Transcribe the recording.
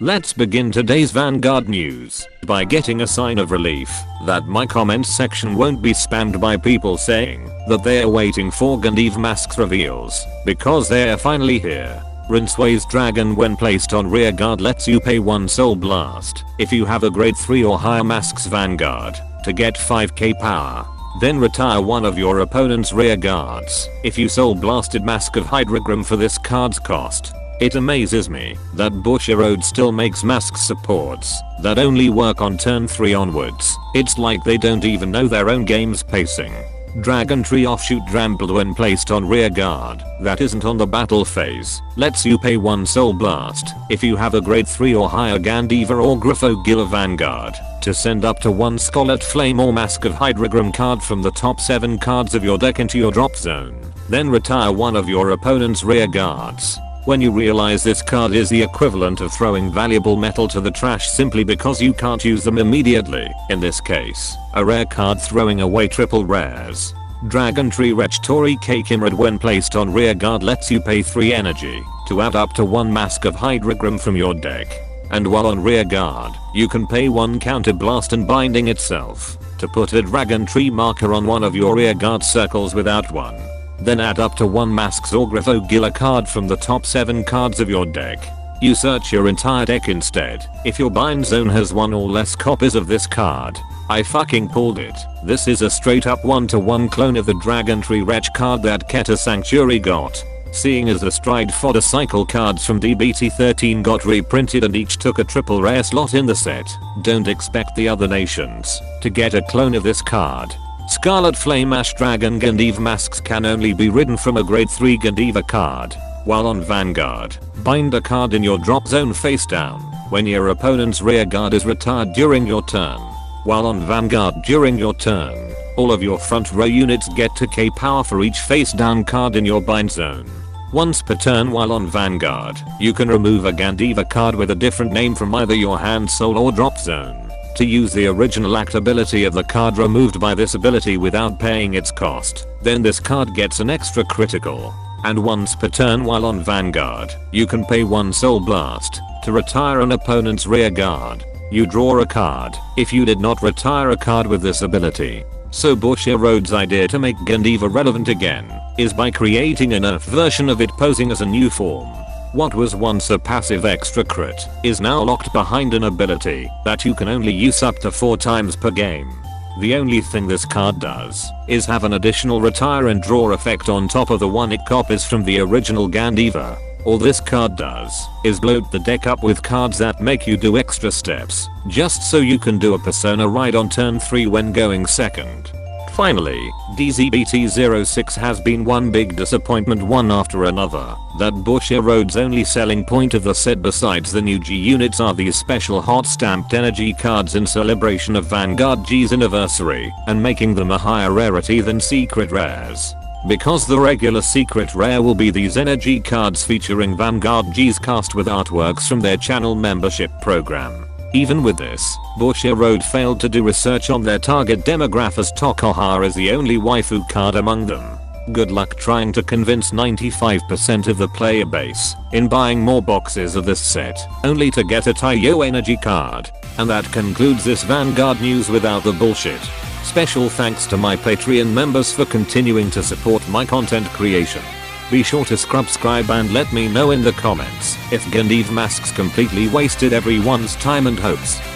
Let's begin today's Vanguard news by getting a sign of relief that my comments section won't be spammed by people saying that they are waiting for Gandeeva Masques reveals because they are finally here. Rinceways Dragon when placed on rear guard lets you pay 1 soul blast if you have a grade 3 or higher Masques Vanguard to get 5k power. Then retire one of your opponent's rear guards if you soul blasted Mask of Hydrogram for this card's cost. It amazes me that Bushiroad still makes Masques supports that only work on turn 3 onwards. It's like they don't even know their own game's pacing. Dragon Tree Offshoot Trampled when placed on rear guard that isn't on the battle phase lets you pay 1 soul blast if you have a grade 3 or higher Gandeeva or Gryphogilla Vanguard to send up to 1 Scarlet Flame or Mask of Hydrogram card from the top 7 cards of your deck into your drop zone. Then retire one of your opponent's rear guards. When you realize this card is the equivalent of throwing valuable metal to the trash simply because you can't use them immediately, in this case, a rare card throwing away triple rares. Dragon Tree Rechtori Kakimrad when placed on rear guard lets you pay 3 energy to add up to 1 Mask of Hydrogram from your deck. And while on rear guard, you can pay 1 counter blast and binding itself to put a Dragon Tree marker on one of your rear guard circles without one. Then add up to 1 Masques or Gryphogilla card from the top 7 cards of your deck. You search your entire deck instead if your bind zone has 1 or less copies of this card. I fucking pulled it. This is a straight up 1-to-1 clone of the Dragon Tree Wretch card that Keta Sanctuary got. Seeing as the Stride Fodder Cycle cards from DBT13 got reprinted and each took a triple rare slot in the set, don't expect the other nations to get a clone of this card. Scarlet Flame Ash Dragon Gandeeva Masques can only be ridden from a grade 3 Gandeeva card. While on Vanguard, bind a card in your drop zone face down when your opponent's rear guard is retired during your turn. While on Vanguard during your turn, all of your front row units get 2k power for each face down card in your bind zone. Once per turn while on Vanguard, you can remove a Gandeeva card with a different name from either your hand, soul or drop zone to use the original act ability of the card removed by this ability without paying its cost. Then this card gets an extra critical. And once per turn while on Vanguard, you can pay 1 soul blast to retire an opponent's rear guard. You draw a card if you did not retire a card with this ability. So Bushiroad's idea to make Gandeeva relevant again is by creating a nerf version of it posing as a new form. What was once a passive extra crit is now locked behind an ability that you can only use up to 4 times per game. The only thing this card does is have an additional retire and draw effect on top of the one it copies from the original Gandeeva. All this card does is bloat the deck up with cards that make you do extra steps just so you can do a persona ride on turn 3 when going second. Finally, DZBT06 has been one big disappointment one after another. That Bushiroad's only selling point of the set besides the new G units are these special hot stamped energy cards in celebration of Vanguard G's anniversary and making them a higher rarity than secret rares. Because the regular secret rare will be these energy cards featuring Vanguard G's cast with artworks from their channel membership program. Even with this, Bushiroad failed to do research on their target demographic as Tokohara is the only waifu card among them. Good luck trying to convince 95% of the player base in buying more boxes of this set only to get a Taiyo energy card. And that concludes this Vanguard news without the bullshit. Special thanks to my Patreon members for continuing to support my content creation. Be sure to subscribe and let me know in the comments if Gandeeva Masques completely wasted everyone's time and hopes.